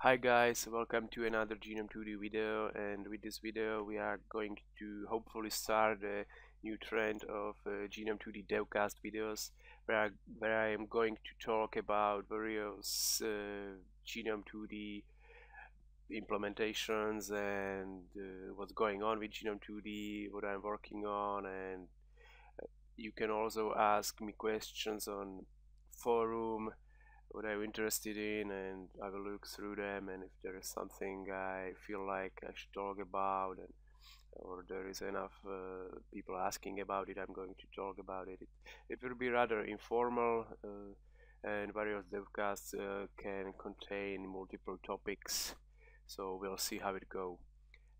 Hi guys, welcome to another Genome2D video, and with this video we are going to hopefully start a new trend of Genome2D DevCast videos where I am going to talk about various Genome2D implementations and what's going on with Genome2D, what I'm working on, and you can also ask me questions on forum what I'm interested in, and I will look through them, and if there is something I feel like I should talk about, or there is enough people asking about it, I'm going to talk about it. It will be rather informal, and various devcasts can contain multiple topics, so we'll see how it goes.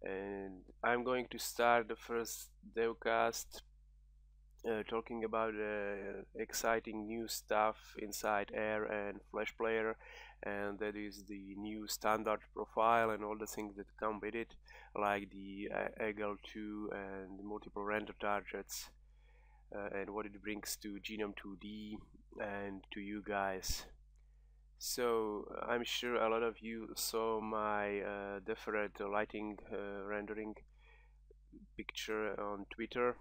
And I'm going to start the first devcast talking about exciting new stuff inside Air and Flash Player, and that is the new standard profile and all the things that come with it, like the Eagle2 and multiple render targets, and what it brings to Genome2D and to you guys. So I'm sure a lot of you saw my deffered lighting rendering picture on Twitter.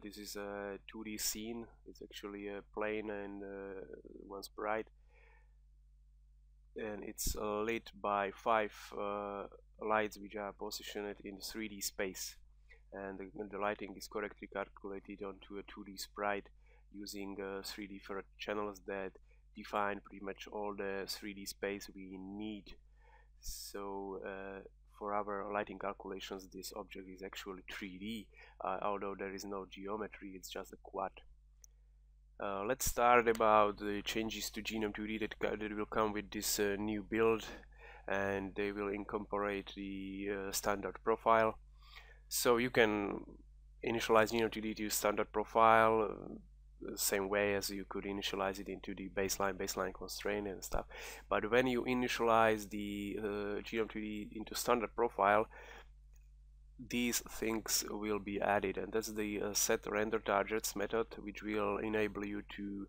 This is a 2D scene. It's actually a plane and one sprite, and it's lit by 5 lights which are positioned in 3D space, and the lighting is correctly calculated onto a 2D sprite using 3 different channels that define pretty much all the 3D space we need. So for our lighting calculations, this object is actually 3D, although there is no geometry, it's just a quad. Let's start about the changes to Genome2D that will come with this new build, and they will incorporate the standard profile. So you can initialize Genome2D to standard profile the same way as you could initialize it into the baseline constraint and stuff. But when you initialize the Genome2D into standard profile, these things will be added, and that's the set render targets method, which will enable you to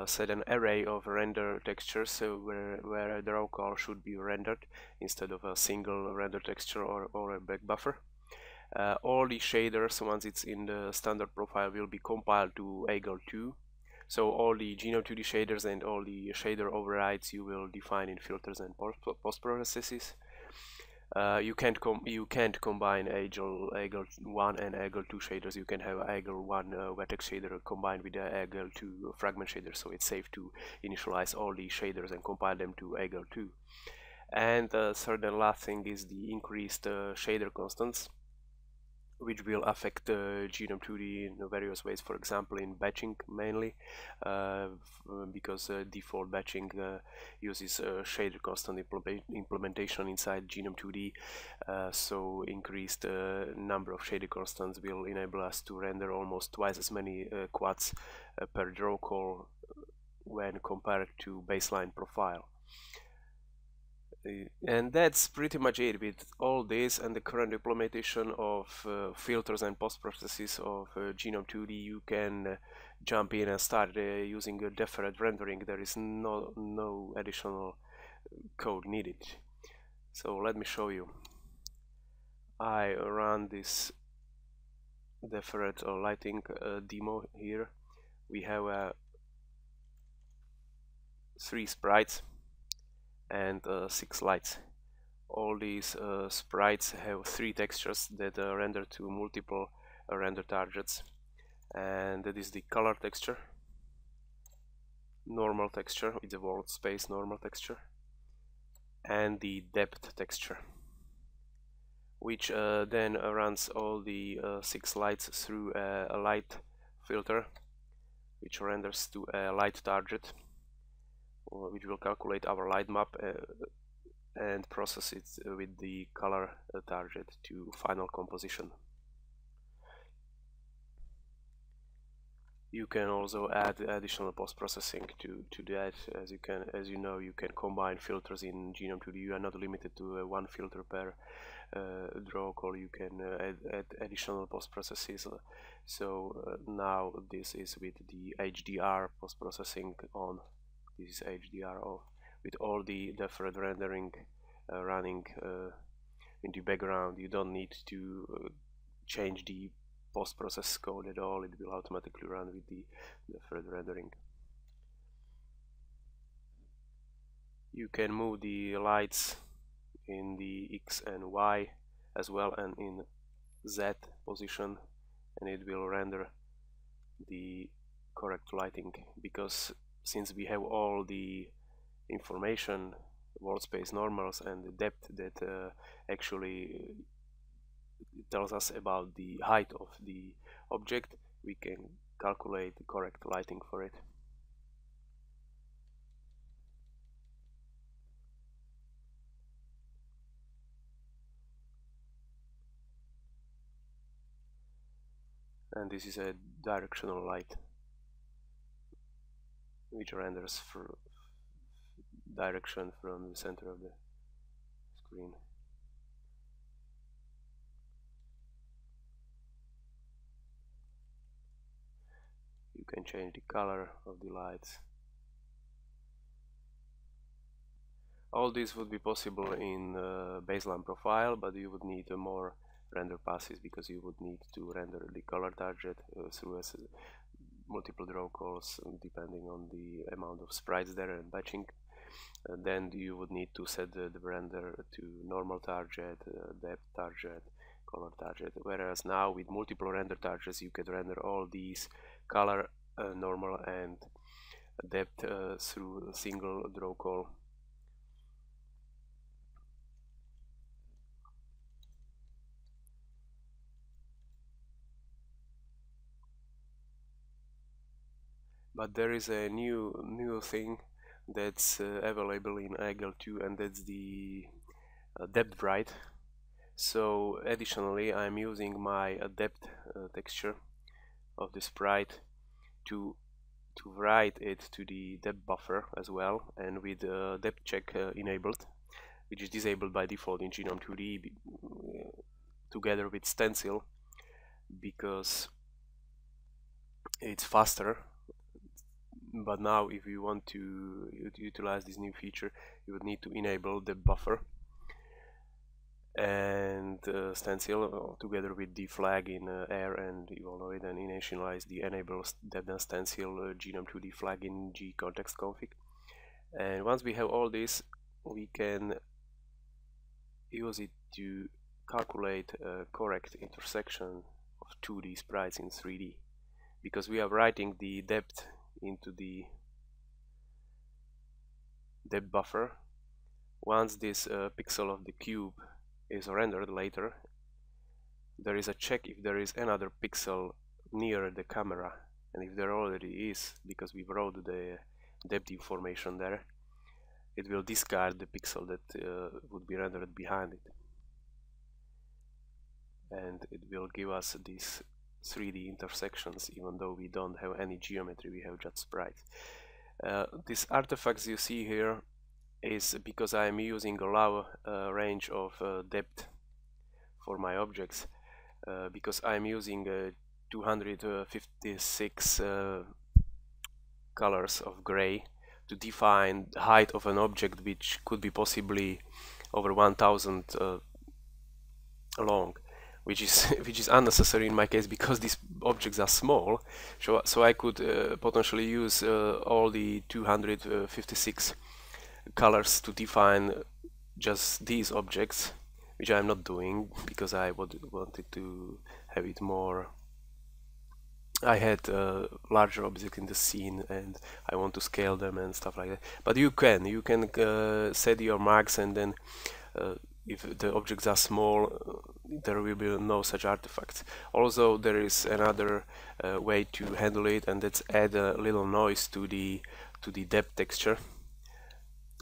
set an array of render textures, so where a draw call should be rendered instead of a single render texture or a back buffer. All the shaders, once it's in the standard profile, will be compiled to Eagle2. So all the Genome2D shaders and all the shader overrides you will define in filters and post processes. You can't combine Eagle1 and Eagle2 shaders. You can have Eagle1 vertex shader combined with the Eagle2 fragment shader, so it's safe to initialize all the shaders and compile them to Eagle2. And third and last thing is the increased shader constants, which will affect Genome2D in various ways. For example, in batching mainly, because default batching uses shader constant implementation inside Genome2D. So increased number of shader constants will enable us to render almost twice as many quads per draw call when compared to baseline profile. And that's pretty much it. With all this and the current implementation of filters and post processes of Genome2D, you can jump in and start using a deffered rendering. There is no additional code needed. So let me show you. I run this deffered lighting demo here. We have 3 sprites and 6 lights. All these sprites have 3 textures that render to multiple render targets, and that is the color texture, normal texture with the world space normal texture, and the depth texture, which then runs all the 6 lights through a light filter, which renders to a light target, which will calculate our light map and process it with the color target to final composition. You can also add additional post-processing to that. As you know, you can combine filters in Genome2D. You are not limited to one filter per draw call. You can add additional post-processes. So now this is with the HDR post-processing on. This is HDR off with all the deffered rendering running in the background. You don't need to change the post-process code at all. It will automatically run with the further rendering. You can move the lights in the X and Y as well, and in Z position, and it will render the correct lighting, because since we have all the information, world space normals and the depth that actually tells us about the height of the object, we can calculate the correct lighting for it. And this is a directional light which renders for direction from the center of the screen. You can change the color of the lights. All this would be possible in baseline profile, but you would need more render passes, because you would need to render the color target through multiple draw calls depending on the amount of sprites there and batching. Then you would need to set the render to normal target, depth target, color target, whereas now with multiple render targets you can render all these color, normal and depth through a single draw call. But there is a new thing that's available in AGL2, and that's the depth bright. So additionally, I'm using my depth texture of the sprite to write it to the depth buffer as well, and with depth check enabled, which is disabled by default in Genome2D together with stencil, because it's faster. But now if you want to utilize this new feature, you would need to enable the buffer and stencil together with the flag in air, and you all know it, and initialize the enable depth stencil Genome2D flag in G context config. And once we have all this, we can use it to calculate a correct intersection of 2D sprites in 3D, because we are writing the depth into the depth buffer. Once this pixel of the cube is rendered later, there is a check if there is another pixel near the camera, and if there already is, because we wrote the depth information there, it will discard the pixel that would be rendered behind it, and it will give us these 3D intersections even though we don't have any geometry, we have just sprites. These artifacts you see here is because I am using a low range of depth for my objects, because I am using 256 colors of gray to define the height of an object, which could be possibly over 1000 long, which is unnecessary in my case, because these objects are small. So I could potentially use all the 256 colors to define just these objects, which I'm not doing because I wanted to have it more. I had larger objects in the scene and I want to scale them and stuff like that. But you can set your marks, and then if the objects are small, there will be no such artifacts. Also, there is another way to handle it, and that's add a little noise to the depth texture.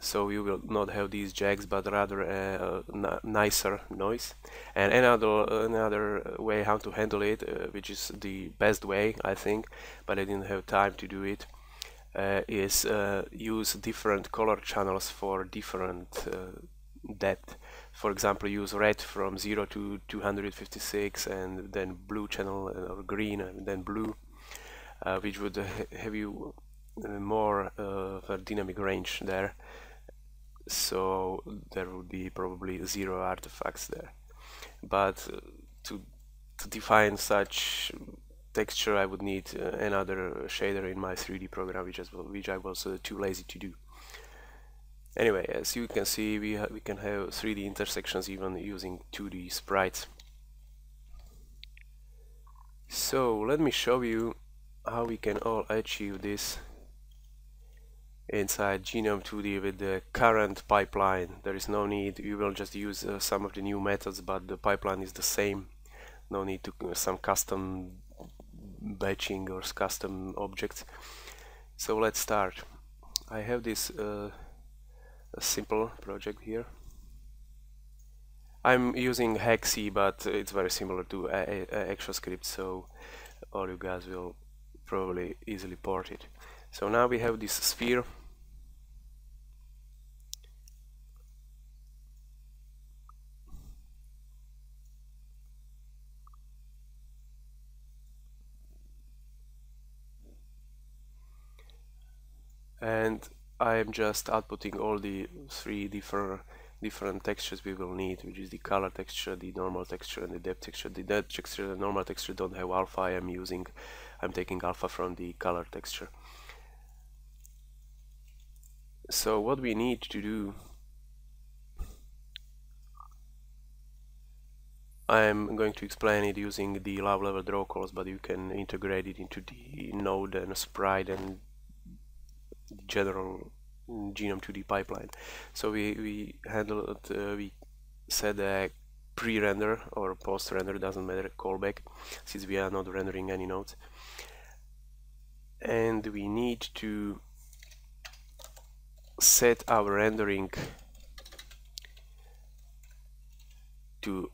So you will not have these jags, but rather a nicer noise. And another way how to handle it, which is the best way, I think, but I didn't have time to do it, is use different color channels for different depth. For example, use red from 0 to 256, and then blue channel, or green and then blue, which would have you more of a dynamic range there. so there would be probably 0 artifacts there. But to define such texture, I would need another shader in my 3D program, which I was too lazy to do. Anyway, as you can see, we can have 3D intersections even using 2D sprites. So let me show you how we can all achieve this inside Genome2D with the current pipeline. There is no need, we will just use some of the new methods, but the pipeline is the same. No need to some custom batching or custom objects. So let's start. I have this a simple project here. I'm using Hexy, but it's very similar to ActionScript, so all you guys will probably easily port it. So now we have this sphere. And I'm just outputting all the 3 different textures we will need, which is the color texture, the normal texture, and the depth texture. The depth texture and the normal texture don't have alpha. I'm taking alpha from the color texture. So what we need to do, I'm going to explain it using the low level draw calls, but you can integrate it into the node and sprite and the general Genome2D pipeline. So we handle it, we set a pre-render or post-render, doesn't matter, callback, since we are not rendering any nodes. And we need to set our rendering to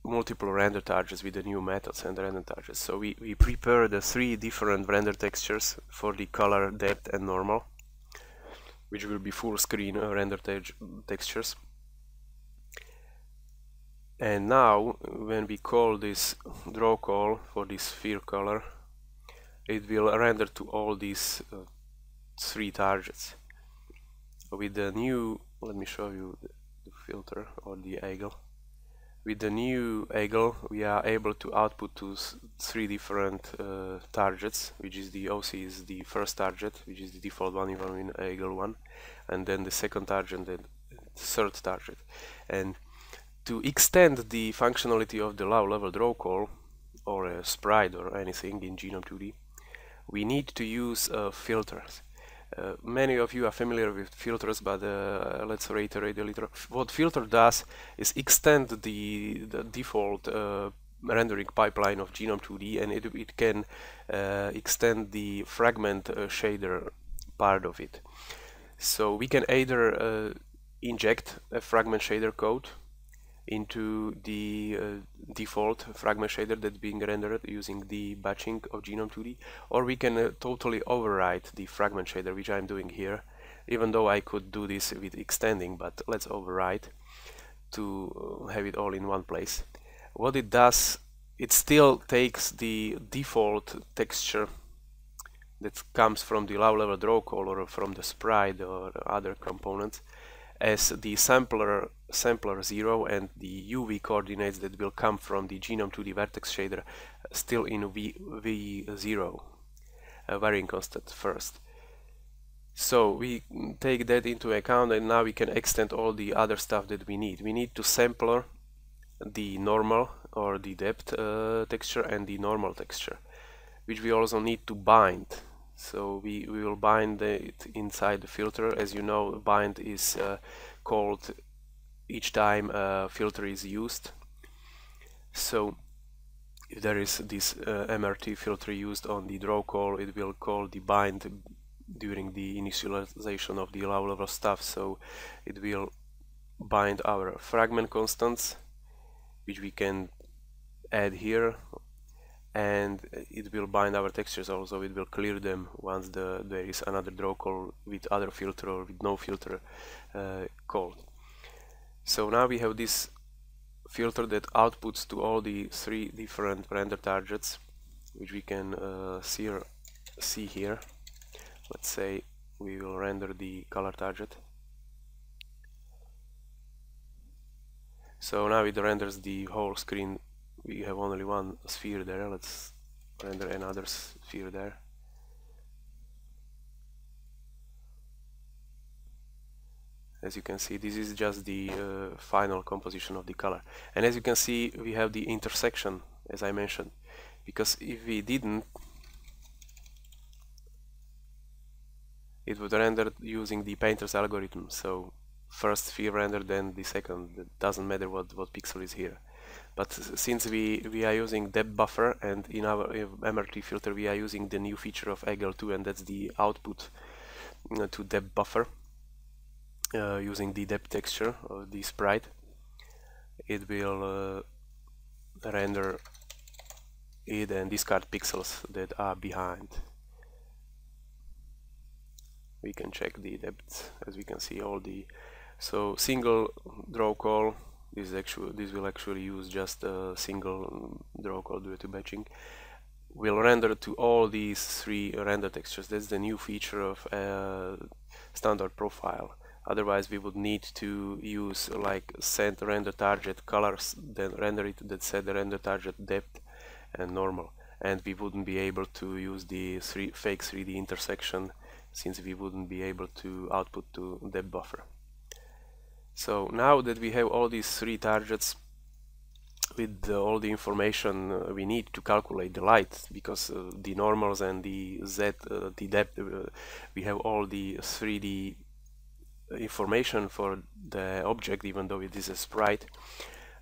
multiple render targets with the new methods and render targets. So we prepare the 3 different render textures for the color, depth, and normal, which will be full screen render textures. And now when we call this draw call for this sphere color, it will render to all these 3 targets. With the new, let me show you the filter or the angle. With the new angle, we are able to output to 3 different targets, which is the OC is the first target, which is the default one even in angle 1, and then the second target and the third target. And to extend the functionality of the low level draw call or a sprite or anything in Genome2D, we need to use filters. Many of you are familiar with filters, but let's reiterate a little. What filter does is extend the default rendering pipeline of Genome2D, and it can extend the fragment shader part of it. So we can either inject a fragment shader code into the default fragment shader that's being rendered using the batching of Genome2D, or we can totally override the fragment shader, which I'm doing here, even though I could do this with extending, but let's override to have it all in one place. What it does, it still takes the default texture that comes from the low level draw call or from the sprite or other components as the sampler 0, and the UV coordinates that will come from the Genome2D vertex shader still in V0, varying constant first. So we take that into account, and now we can extend all the other stuff that we need. We need to sampler the normal or the depth texture and the normal texture, which we also need to bind. So we will bind it inside the filter. As you know, bind is called each time a filter is used. So if there is this MRT filter used on the draw call, it will call the bind during the initialization of the low level stuff. So it will bind our fragment constants, which we can add here, and it will bind our textures also. It will clear them once there is another draw call with other filter or with no filter called. So now we have this filter that outputs to all the 3 different render targets, which we can see here. Let's say we will render the color target. So now it renders the whole screen. We have only one sphere there. Let's render another sphere there. As you can see, this is just the final composition of the color. And as you can see, we have the intersection, as I mentioned. Because if we didn't, it would render using the painter's algorithm. So first sphere render, then the second. It doesn't matter what pixel is here. But since we are using depth buffer, and in our MRT filter we are using the new feature of AGL2, and that's the output to depth buffer using the depth texture of the sprite, it will render it and discard pixels that are behind. We can check the depth, as we can see all the single draw call. This will actually use just a single draw call due to batching. Will render to all these three render textures. That's the new feature of standard profile. Otherwise, we would need to use like set render target colors, then render it that set the render target depth and normal, and we wouldn't be able to use the fake 3D intersection, since we wouldn't be able to output to depth buffer. So now that we have all these three targets with all the information we need to calculate the light, because the normals and the the depth, we have all the 3D information for the object, even though it is a sprite,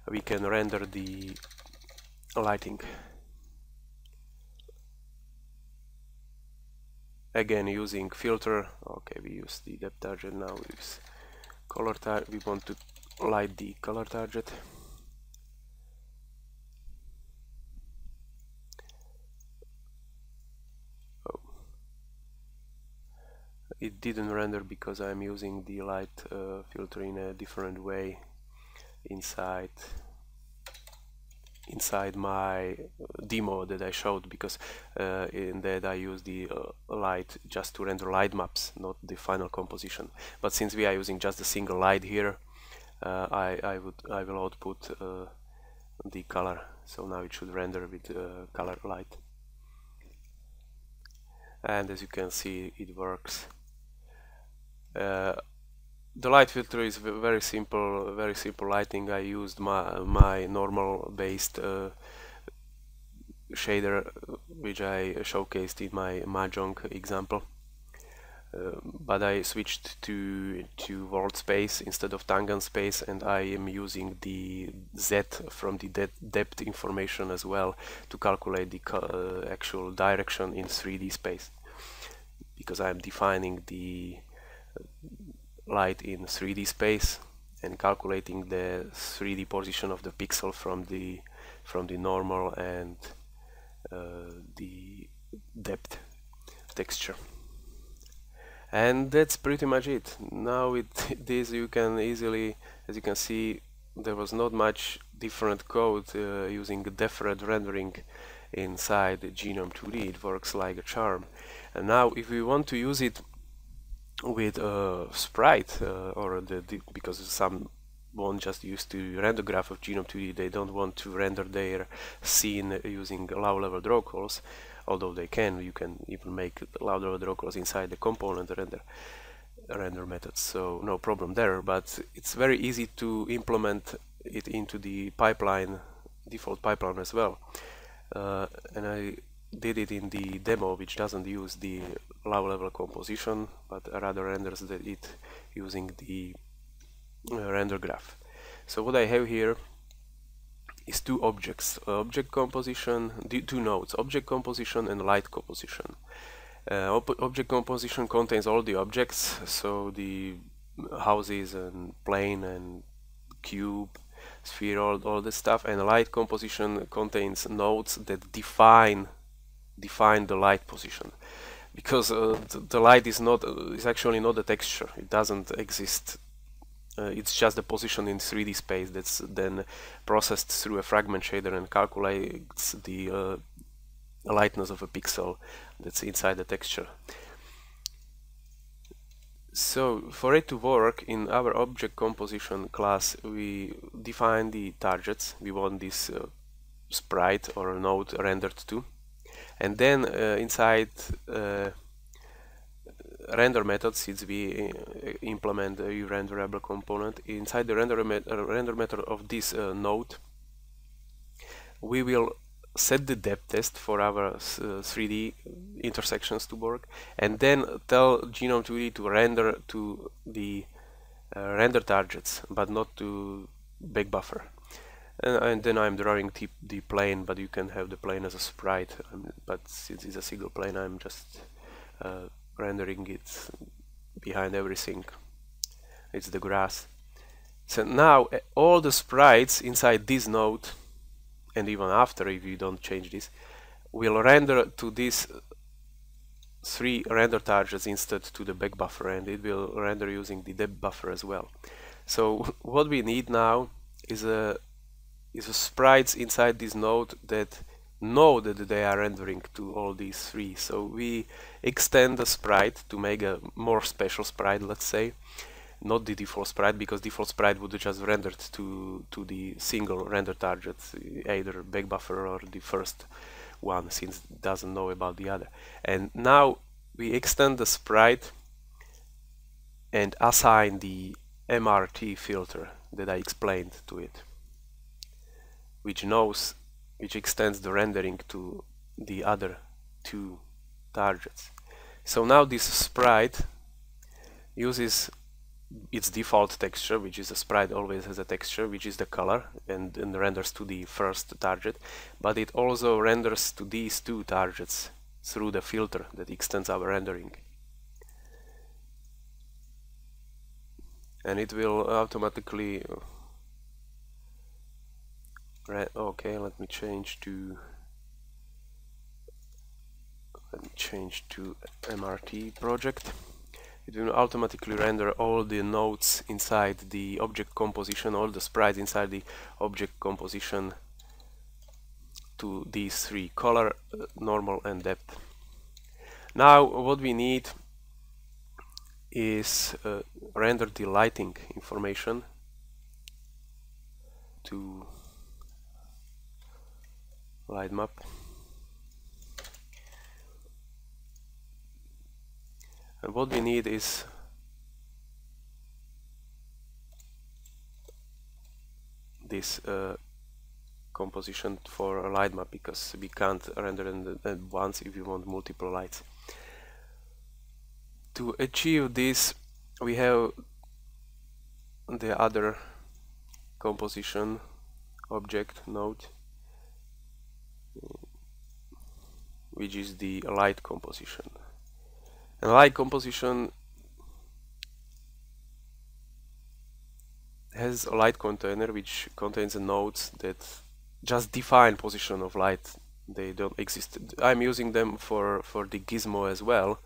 we can render the lighting. Again, using filter. Okay, we use the depth target now. With color target, we want to light the color target. Oh, it didn't render because I'm using the light filter in a different way inside my demo that I showed, because in that I use the light just to render light maps, not the final composition. But since we are using just a single light here, I will output the color. So now it should render with color light, and as you can see, it works. The light filter is very simple lighting. I used my normal based shader, which I showcased in my Mahjong example, but I switched to world space instead of tangent space, and I am using the Z from the depth information as well to calculate the actual direction in 3D space, because I am defining the light in 3D space and calculating the 3D position of the pixel from the normal and the depth texture. And that's pretty much it. Now with this you can easily, as you can see, there was not much different code using deffered rendering inside Genome2D. It works like a charm. And now if we want to use it with a sprite, or because some won't just use the render graph of Genome2D, they don't want to render their scene using low-level draw calls, although they can. You can even make low-level draw calls inside the component render methods, so no problem there. But it's very easy to implement it into the pipeline, default pipeline as well, and I did it in the demo, which doesn't use the low-level composition, but rather renders it using the render graph. So what I have here is two objects, object composition, two nodes, object composition and light composition. Object composition contains all the objects, so the houses and plane and cube, sphere, all this stuff, and light composition contains nodes that define the light position, because the light is actually not a texture. It doesn't exist. It's just a position in 3D space that's then processed through a fragment shader and calculates the lightness of a pixel that's inside the texture. So for it to work in our object composition class, we define the targets we want this sprite or node rendered to, and then inside render method, since we implement a renderable component, inside the render method of this node, we will set the depth test for our 3D intersections to work, and then tell Genome2D to render to the render targets, but not to back buffer. And then I'm drawing the plane, but you can have the plane as a sprite. But since it's a single plane, I'm just rendering it behind everything. It's the grass. So now all the sprites inside this node, and even after, if you don't change this, will render to these 3 render targets instead to the back buffer, and it will render using the depth buffer as well. So what we need now is a sprites inside this node that know that they are rendering to all these 3. So we extend the sprite to make a more special sprite, let's say, not the default sprite, because default sprite would just rendered to the single render target, either back buffer or the first one, since it doesn't know about the other. And now we extend the sprite and assign the MRT filter that I explained to it, which extends the rendering to the other 2 targets. So now this sprite uses its default texture, which is a sprite always has a texture, which is the color, and renders to the first target, but it also renders to these 2 targets through the filter that extends our rendering. And it will automatically okay, let me change to MRT project. It will automatically render all the nodes inside the object composition, all the sprites inside the object composition to these 3: color, normal, and depth. Now what we need is render the lighting information to light map. And what we need is this composition for a light map, because we can't render it at once if you want multiple lights. To achieve this, we have the other composition object node, which is the light composition. And light composition has a light container which contains the nodes that just define position of light. They don't exist. I'm using them for the gizmo as well,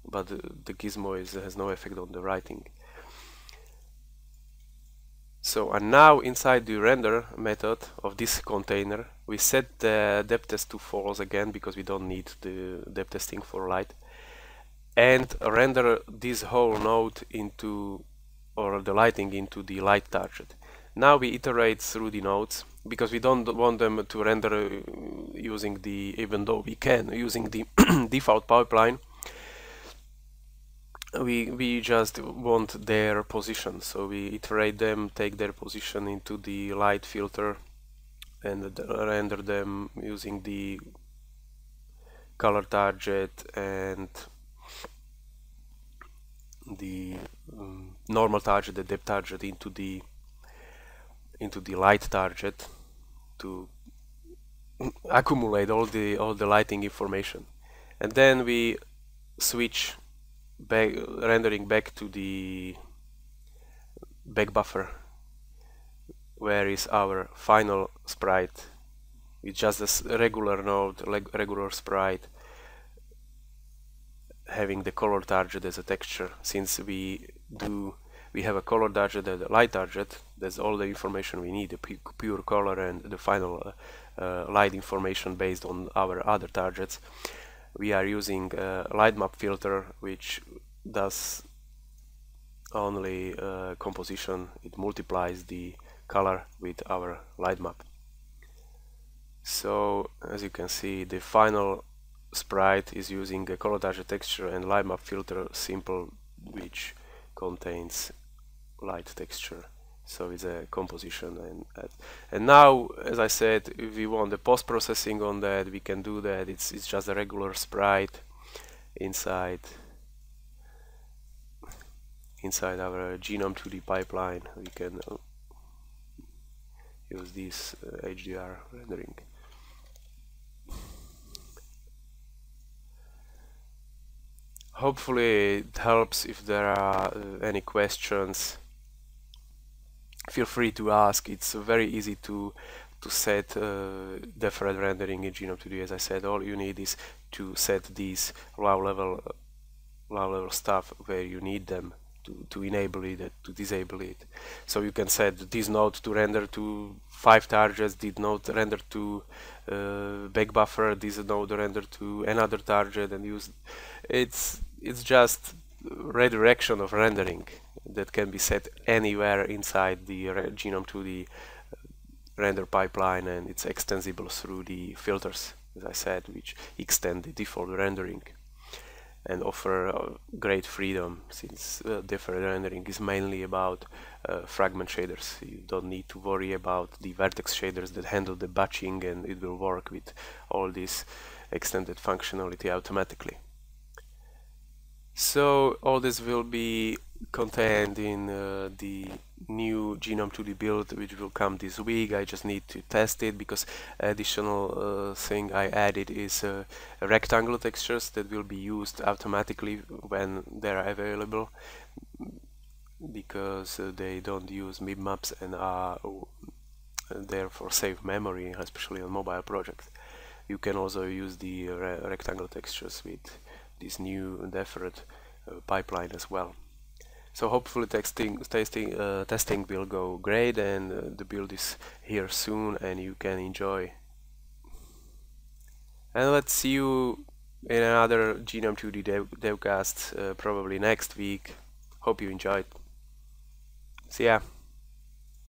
but the gizmo has no effect on the writing. So, and now inside the render method of this container, we set the depth test to false again, because we don't need the depth testing for light, and render this whole node into, or the lighting into, the light target. Now we iterate through the nodes, because we don't want them to render using the, even though we can, using the default pipeline. We just want their position, so we iterate them, take their position into the light filter, and render them using the color target and the normal target, the depth target, into the light target to accumulate all the lighting information. And then we switch back, rendering back to the back buffer, where is our final sprite with just a regular node, regular sprite, having the color target as a texture. Since we have a color target and a light target, that's all the information we need, the pure color and the final light information based on our other targets. We are using a light map filter which does only composition. It multiplies the color with our light map. So as you can see, the final sprite is using a collage texture and light map filter simple, which contains light texture. So it's a composition, and now, as I said, if we want the post-processing on that, we can do that. It's just a regular sprite inside our Genome2D pipeline. We can use this HDR rendering. Hopefully it helps. If there are any questions, feel free to ask. It's very easy to set deffered rendering in Genome2D. As I said, all you need is to set these low level stuff where you need them to enable it, to disable it. So you can set this node to render to 5 targets, this node render to back buffer, this node render to another target, and use it's just redirection of rendering that can be set anywhere inside the Genome2D render pipeline, and it's extensible through the filters, as I said, which extend the default rendering and offer great freedom, since deffered rendering is mainly about fragment shaders. You don't need to worry about the vertex shaders that handle the batching, and it will work with all this extended functionality automatically. So all this will be contained in the new Genome2D build, which will come this week. I just need to test it, because additional thing I added is rectangle textures that will be used automatically when they're available, because they don't use MIB maps and are therefore save memory, especially on mobile projects. You can also use the rectangle textures with this new deffered pipeline as well. So hopefully testing will go great, and the build is here soon, and you can enjoy. And let's see you in another Genome2D DevCast probably next week. Hope you enjoyed. See ya.